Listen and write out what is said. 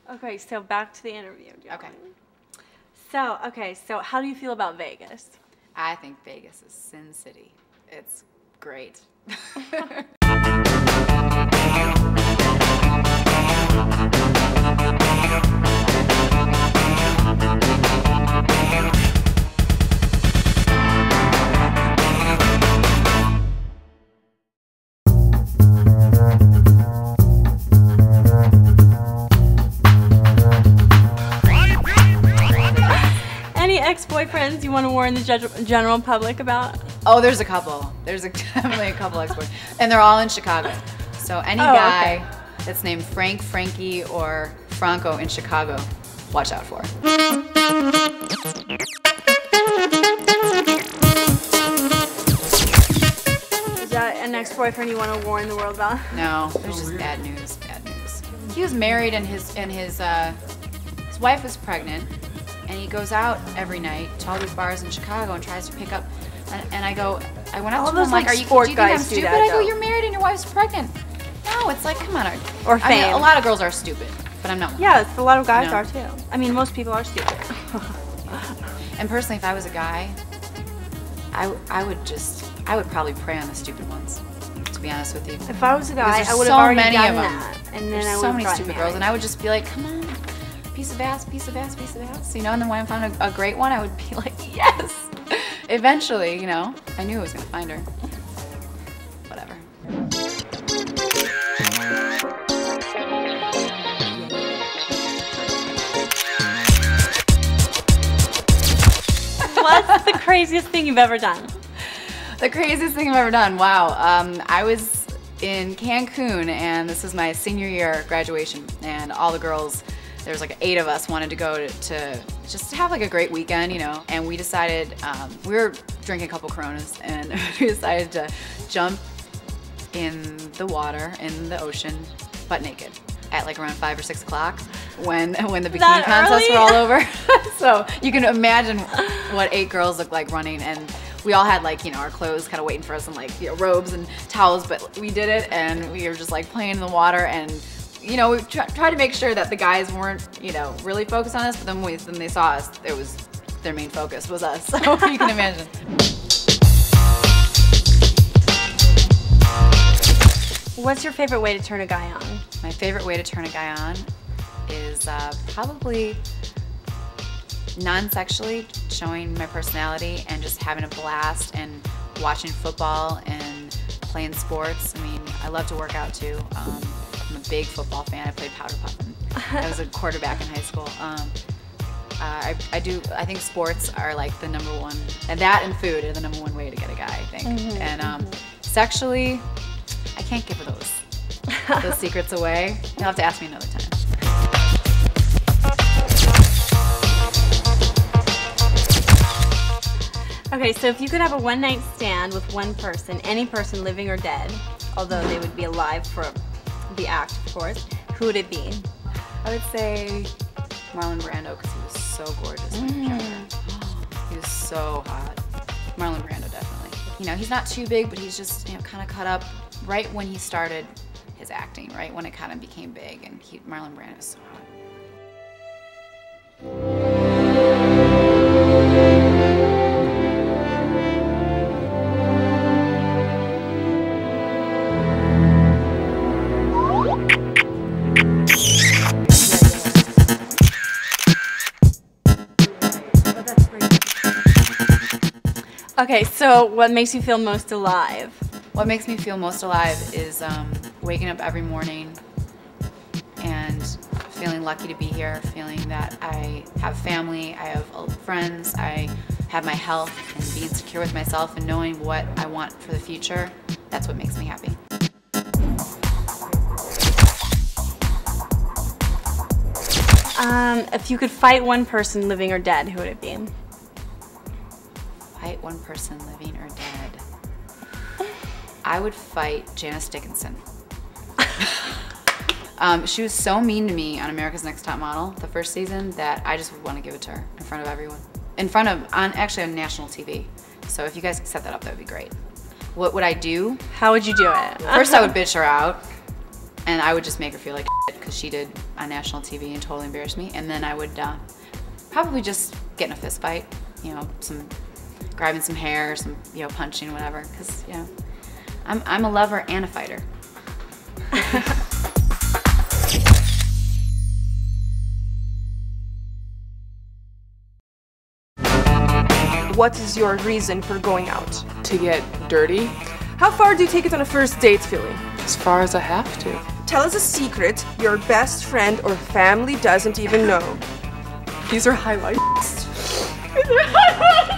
Okay, so back to the interview, Okay. So how do you feel about Vegas? I think Vegas is Sin City. It's great. Any ex-boyfriends you want to warn the general public about? Oh, there's a couple. There's definitely a couple experts, and they're all in Chicago. So any guy that's named Frank, Frankie, or Franco in Chicago, watch out for. Is that an ex-boyfriend you want to warn the world about? No, there's just bad news. Bad news. He was married, and his wife was pregnant, and he goes out every night to all these bars in Chicago and tries to pick up. And I went up to him, I'm like, do you think I'm stupid? I go, you're married and your wife's pregnant. No, it's like, come on. Or fame. I mean, a lot of girls are stupid, but I'm not one. Yeah, a lot of guys are too. I mean, most people are stupid. And personally, if I was a guy, I would probably prey on the stupid ones, to be honest with you. If I was a guy, I would have already done that. And then I would so many stupid girls, and I would just be like, come on, piece of ass, piece of ass, piece of ass. You know, and then when I found a great one, I would be like, yes. Eventually, you know, I knew I was gonna find her. Whatever. What's the craziest thing you've ever done? The craziest thing I've ever done, wow. I was in Cancun, and this was my senior year graduation, and all the girls, there's like 8 of us, wanted to go to just have like a great weekend, you know, and we decided, we were drinking a couple Coronas, and we decided to jump in the water, in the ocean, butt naked at like around 5 or 6 o'clock when the bikini contests were all over. So you can imagine what 8 girls look like running, and we all had like, you know, our clothes kind of waiting for us, and like, you know, robes and towels, but we did it, and we were just like playing in the water, and you know, we tried to make sure that the guys weren't, you know, really focused on us, but then when they saw us, it was their main focus was us. So you can imagine. What's your favorite way to turn a guy on? My favorite way to turn a guy on is probably non-sexually, showing my personality and just having a blast and watching football and playing sports. I mean, I love to work out too. I'm a big football fan. I played powder puff. I was a quarterback in high school. I think sports are like the #1, and that and food are the #1 way to get a guy, I think. Sexually, I can't give those secrets away. You'll have to ask me another time. Okay, so if you could have a one-night stand with one person, any person living or dead, although they would be alive for the act, of course, who would it be? I would say Marlon Brando, because he was so gorgeous when he was younger. He was so hot. Marlon Brando, definitely. You know, he's not too big, but he's just, you know, kind of cut up right when he started his acting, right when it kind of became big, and Marlon Brando is so hot. Okay, so what makes you feel most alive? What makes me feel most alive is waking up every morning and feeling lucky to be here, feeling that I have family, I have friends, I have my health, and being secure with myself and knowing what I want for the future. That's what makes me happy. If you could fight one person, living or dead, who would it be? Fight one person, living or dead. I would fight Janice Dickinson. She was so mean to me on America's Next Top Model, the first season, that I just would want to give it to her in front of everyone. Actually on national TV. So if you guys could set that up, that would be great. What would I do? How would you do it? First I would bitch her out. and I would just make her feel like shit because she did on national TV and totally embarrassed me. And then I would probably just get in a fist fight, you know, grabbing some hair, some, you know, punching, whatever. Because, you know, I'm a lover and a fighter. What is your reason for going out? To get dirty, How far do you take it on a first date, Philly? as far as I have to. Tell us a secret your best friend or family doesn't even know. These are highlights. These are highlights.